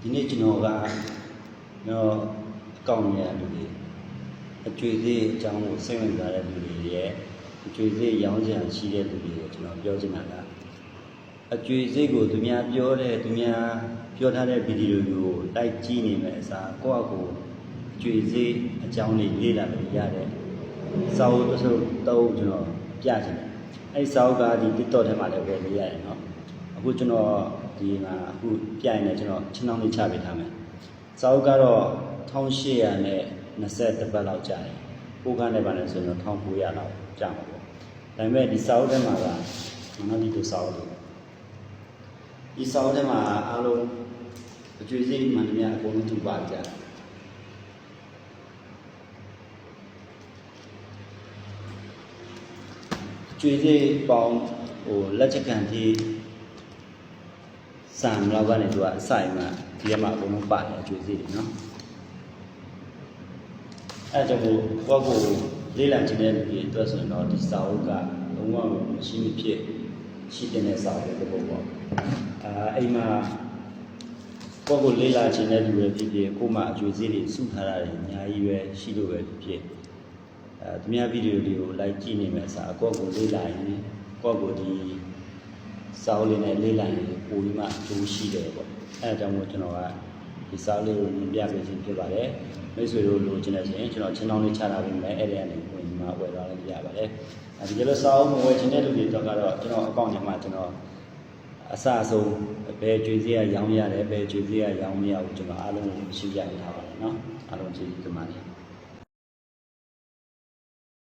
ဒီနေ့ကျွန်တော်ကတော့ကောင်းနေရလူတွေအကျွေးသေးအကြောင်းကိုစိတ်ဝင်စားတဲ့လူတွေရဲ့အကျွေးသေးရောင်းစရာရှိတဲ့လူတွေကိုကျွန်တော်ပြောချင်တာကအကျွေးသေးကိုသူများပြောတဲ့သူများပြောထားတဲ့ဗီဒီယိုကိုတိုက်ကြည့်နေမယ်အစားကိုယ့်အကိုအကျွေးသေးအကြောင်းလေးလေ့လာလို့ရတဲ့စာအုပ်တစ်စုံတော့ကျွန်တော်ပြချင်တယ်အဲ့စာအုပ်ကဒီ TikTok ထဲမှာလည်းဝယ်လို့ရတယ်နော်အခုကျွန်တော်ဒီမှာအခုပြရင်လည်းကျွန်တော်ချင်းနှောင်းလေးချပေးထားမယ်စာအုပ်ကတော့1800နဲ့20ပတ်လောက်ကြာတယ်ပိုးကားနဲ့ပါလဲဆိုရင်တော့1900လောက်ကြာမှာပေါ့ဒါပေမဲ့ဒီစာအုပ်ထဲမှာကနောက်ဒီလိုစာအုပ်ဒီစာအုပ်ထဲမှာအားလုံးအကျွေးစိတ်မှန်သမျှအကုန်လုံးသူပါကြတယ်ကျွေးစိတ်ပေါင်းလက်ချက်ခံที่စံလောက်ကနေသူကအဆိုင်မှာဒီထဲမှာအကုန်လုံးပါတယ်အကျွေးစိတ်တွေနော်အဲကြောင့်ကိုလေးလံခြင်းတဲ့လူတွေအတွက်ဆိုရင်တော့ဒီစာအုပ်ကလုံးဝမရှိမဖြစ်ရှိတဲ့စာအုပ်တစ်ပုဒ်ပေါ့အိမ်မှာလေးလာခြင်းတဲ့လူတွေဖြစ်ဖြစ်ကိုမှအကျွေးစိတ်တွေစုထားတာတွေအများကြီးပဲရှိလို့ပဲဖြစ်သူများဗီဒီယိုတွေကိုလိုက်ကြည့်နေမယ်ဆိုတော့လေးလာရင်ဒီစာအုပ်လေးနဲ့လေးလာရင်ပိုပြီးမှအကျိုးရှိတယ်ပေါ့အဲဒါကြောင့်မို့ကျွန်တော်ကဒီစာအုပ်လေးကိုမြင်ပြပေးခြင်းဖြစ်ပါတယ်မိတ်ဆွေတို့လိုချင်တယ်ဆိုရင်ကျွန်တော်ချင်းတောင်းလေးချတာပေးမယ်အဲ့ဒီကနေဝင်မှာဝယ်သွားလို့ရပါတယ်ဒီလိုစာအုပ်မဝယ်ချင်တဲ့လူတွေတော့ကတော့ကျွန်တော်အကောင့်ထဲမှာကျွန်တော်အစအဆုံးဘယ်ကျွေးစရာရောင်းရတယ်ဘယ်ကျွေးစရာရောင်းမရဘူးကျွန်တော်အားလုံးရှင်းပြထားပါတယ်เนาะအားလုံးကျေးဇူးတင်ပါတယ်